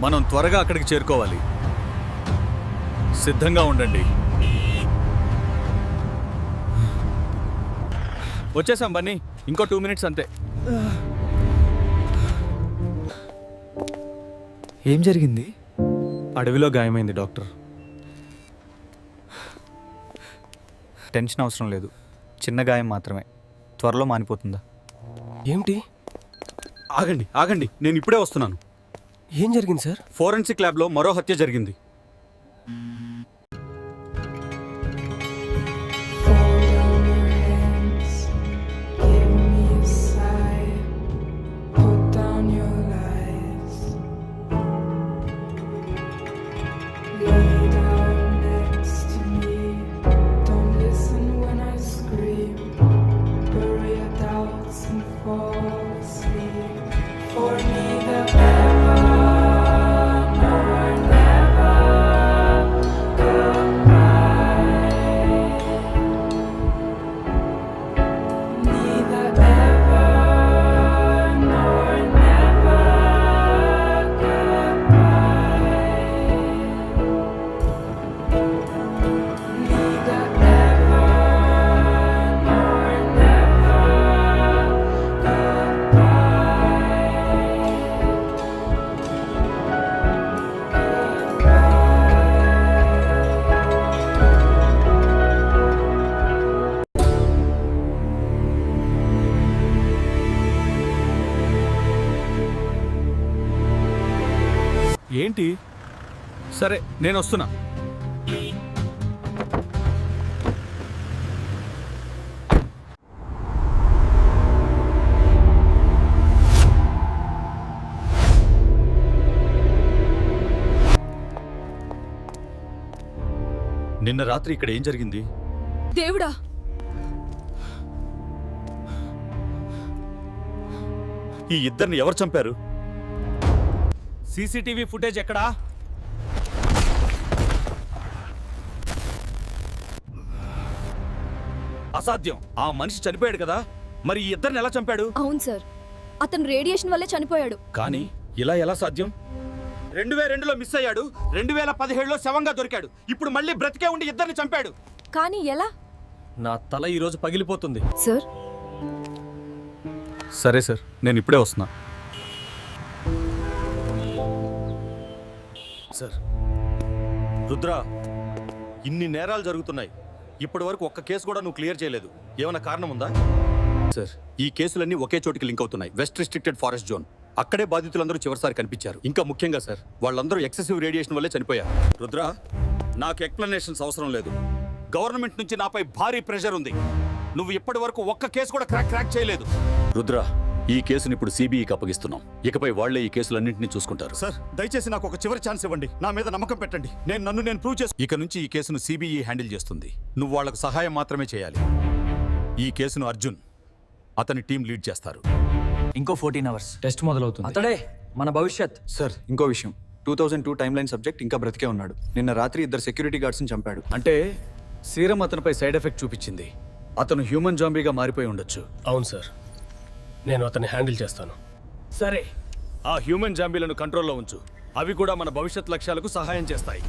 మనం త్వరగా అక్కడికి చేరుకోవాలి. సిద్ధంగా ఉండండి. వచ్చేసాం బన్నీ, ఇంకో 2 minutes అంతే. ఏం జరిగింది? అడవిలో గాయమైంది డాక్టర్. టెన్షన్ అవసరం లేదు, చిన్న గాయం మాత్రమే, త్వరలో మానిపోతుందా? ఏమిటి? ఆగండి ఆగండి, నేను ఇప్పుడే వస్తున్నాను. ఏం జరిగింది సార్? ఫోరెన్సిక్ ల్యాబ్లో మరో హత్య జరిగింది. ఏంటి? సరే నేను వస్తున్నా. నిన్న రాత్రి ఇక్కడ ఏం జరిగింది? దేవుడా, ఈ ఇద్దరిని ఎవరు చంపారు? సీసీటీవీ ఫుటేజ్ ఎక్కడా? అసాధ్యం, ఆ మనిషి చనిపోయాడు కదా, మరి ఈ ఇద్దరిని ఎలా చంపాడు? అవును సార్, అతను రేడియేషన్ వల్లే చనిపోయాడు. కానీ ఇలా ఎలా సాధ్యం? 2002లో మిస్ అయ్యాడు, 2017లో శవంగా దొరికాడు, ఇప్పుడు మళ్ళీ బ్రతికే ఉండి ఇద్దరిని చంపాడు. కానీ ఎలా? నా తల ఈరోజు పగిలిపోతుంది సార్. సరే సార్, నేను ఇప్పుడే వస్తున్నా. సార్, రుద్ర, ఇన్ని నేరాలు జరుగుతున్నాయి, ఇప్పటి వరకు ఒక్క కేసు కూడా నువ్వు క్లియర్ చేయలేదు. ఏమైనా కారణం ఉందా? సార్, ఈ కేసులన్నీ ఒకే చోటికి లింక్ అవుతున్నాయి. West restricted forest zone. అక్కడే బాధితులందరూ చివరిసారి కనిపించారు. ఇంకా ముఖ్యంగా సార్, వాళ్ళందరూ ఎక్సెసివ్ రేడియేషన్ వల్లే చనిపోయారు. రుద్ర, నాకు ఎక్స్ప్లెనేషన్స్ అవసరం లేదు. గవర్నమెంట్ నుంచి నాపై భారీ ప్రెషర్ ఉంది. నువ్వు ఇప్పటి వరకు ఒక్క కేసు కూడా క్రాక్ చేయలేదు. రుద్ర, ఈ కేసుని ఇప్పుడు సిబిఐకి అప్పగిస్తున్నాం. ఇకపై వాళ్లే ఈ కేసులన్నింటినీ చూసుకుంటారు. సార్, దయచేసి నాకు ఒక చివరి ఛాన్స్ ఇవ్వండి. నా మీద నమ్మకం పెట్టండి. నన్ను ప్రూవ్ చేసు. ఇక నుంచి ఈ కేసును సిబిఐ హ్యాండిల్ చేస్తుంది. నువ్వు వాళ్లకు సహాయం మాత్రమే చేయాలి. ఈ కేసును అర్జున్, అతని టీం లీడ్ చేస్తారు. ఇంకో 14 hours టెస్ట్ మొదలవుతుంది. అతడే మన భవిష్యత్. సార్, ఇంకో విషయం, 2002 టైమ్ లైన్ సబ్జెక్ట్ ఇంకా బ్రతికే ఉన్నాడు. నిన్న రాత్రి ఇద్దరు సెక్యూరిటీ గార్డ్స్ని చంపాడు. అంటే సీరం అతనిపై సైడ్ ఎఫెక్ట్ చూపించింది. అతను హ్యూమన్ జాంబీగా మారిపోయి ఉండొచ్చు. అవును సార్, నేను అతన్ని హ్యాండిల్ చేస్తాను. సరే, ఆ హ్యూమన్ జాంబీలను కంట్రోల్లో ఉంచు. అవి కూడా మన భవిష్యత్ లక్ష్యాలకు సహాయం చేస్తాయి.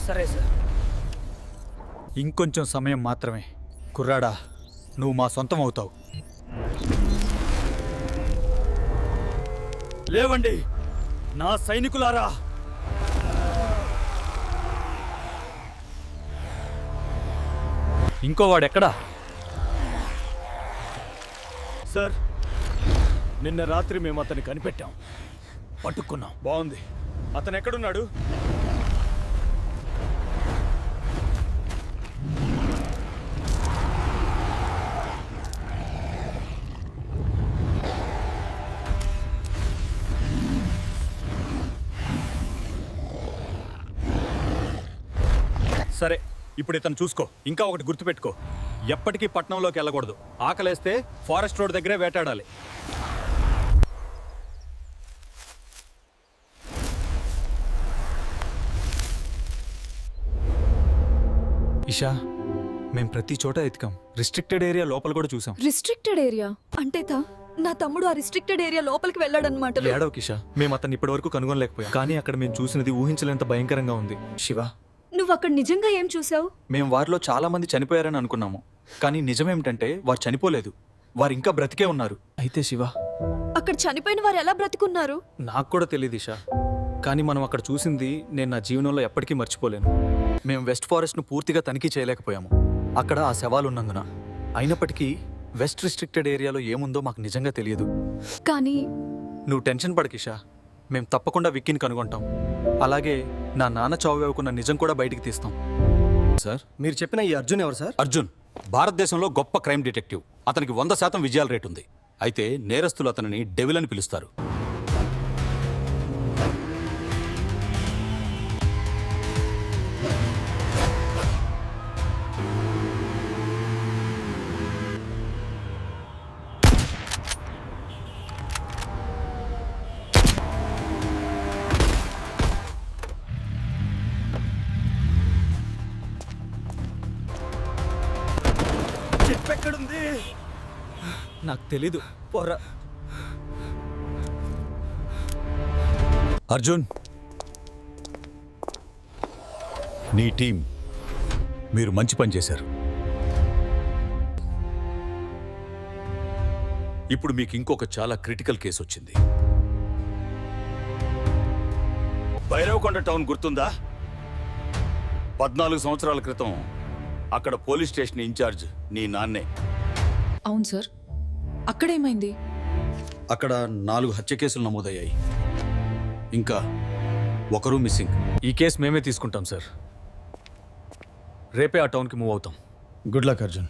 సరే సార్. ఇంకొంచెం సమయం మాత్రమే. కుర్రాడా, నువ్వు మా సొంతం అవుతావు. లేవండి నా సైనికులారా. ఇంకోవాడెక్కడా? సార్, నిన్న రాత్రి మేము అతన్ని కనిపెట్టాం, పట్టుకున్నాం. బాగుంది. అతను ఎక్కడున్నాడు? సరే, ఇప్పుడు ఇతను చూసుకో. ఇంకా ఒకటి గుర్తుపెట్టుకో, ఎప్పటికీ పట్నంలోకి వెళ్ళకూడదు. ఆకలేస్తే ఫారెస్ట్ రోడ్ దగ్గరే వేటాడాలి. ఇషా, మేం ప్రతి చోట ఎతికాం. రిస్ట్రిక్టెడ్ ఏరియా లోపల కూడా చూసాం. రిస్ట్రిక్టెడ్ ఏరియా అంటే నా తమ్ముడు ఆ రిస్ట్రిక్టెడ్ ఏరియా లోపలికి వెళ్ళాడనమాట ఏడవ కిషా మేము అతన్ని ఇప్పటివరకు కనుగొనలేకపోయాం కానీ అక్కడ మేము చూసినది ఊహించలేంత భయంకరంగా ఉంది. శివ, నువ్వు అక్కడ నిజంగా ఏం చూసావు? మేము వారిలో చాలా మంది చనిపోయారని అనుకున్నాము, కానీ నిజమేమిటంటే వారు చనిపోలేదు, వారు ఇంకా బ్రతికే ఉన్నారు. అయితే శివ, అక్కడ చనిపోయిన వారు ఎలా బ్రతికున్నారు? నాకు కూడా తెలియదు ఇషా, కానీ మనం అక్కడ చూసింది నేను నా జీవనంలో ఎప్పటికీ మర్చిపోలేను. మేము వెస్ట్ ఫారెస్ట్ను పూర్తిగా తనిఖీ చేయలేకపోయాము అక్కడ ఆ శవాలు ఉన్నందున. అయినప్పటికీ వెస్ట్ రిస్ట్రిక్టెడ్ ఏరియాలో ఏముందో మాకు నిజంగా తెలియదు. కానీ నువ్వు టెన్షన్ పడకిషా, మేము తప్పకుండా విక్కీని కనుగొంటాం. అలాగే నా నాన్న చావుకున్న నిజం కూడా బయటికి తీస్తాం. సార్, మీరు చెప్పిన ఈ అర్జున్ ఎవరు సార్? అర్జున్ భారతదేశంలో గొప్ప క్రైమ్ డిటెక్టివ్. అతనికి 100% విజయాల రేటు ఉంది. అయితే నేరస్తులు అతనిని డెవిల్ అని పిలుస్తారు. ఎక్కడుంది? నాకు తెలీదు. పోరా. అర్జున్, నీ టీం మీరు మంచి పని చేశారు. ఇప్పుడు మీకు ఇంకొక చాలా క్రిటికల్ కేసు వచ్చింది. భైరవకొండ టౌన్ గుర్తుందా? 14 సంవత్సరాల క్రితం అక్కడ పోలీస్ స్టేషన్ ఇన్ఛార్జ్ నీ నాన్నే. అవును సార్, అక్కడేమైంది? అక్కడ 4 హత్య కేసులు నమోదయ్యాయి. ఇంకా ఒకరు మిస్సింగ్. ఈ కేసు మేమే తీసుకుంటాం సార్. రేపే ఆ టౌన్కి మూవ్ అవుతాం. Good luck Arjun.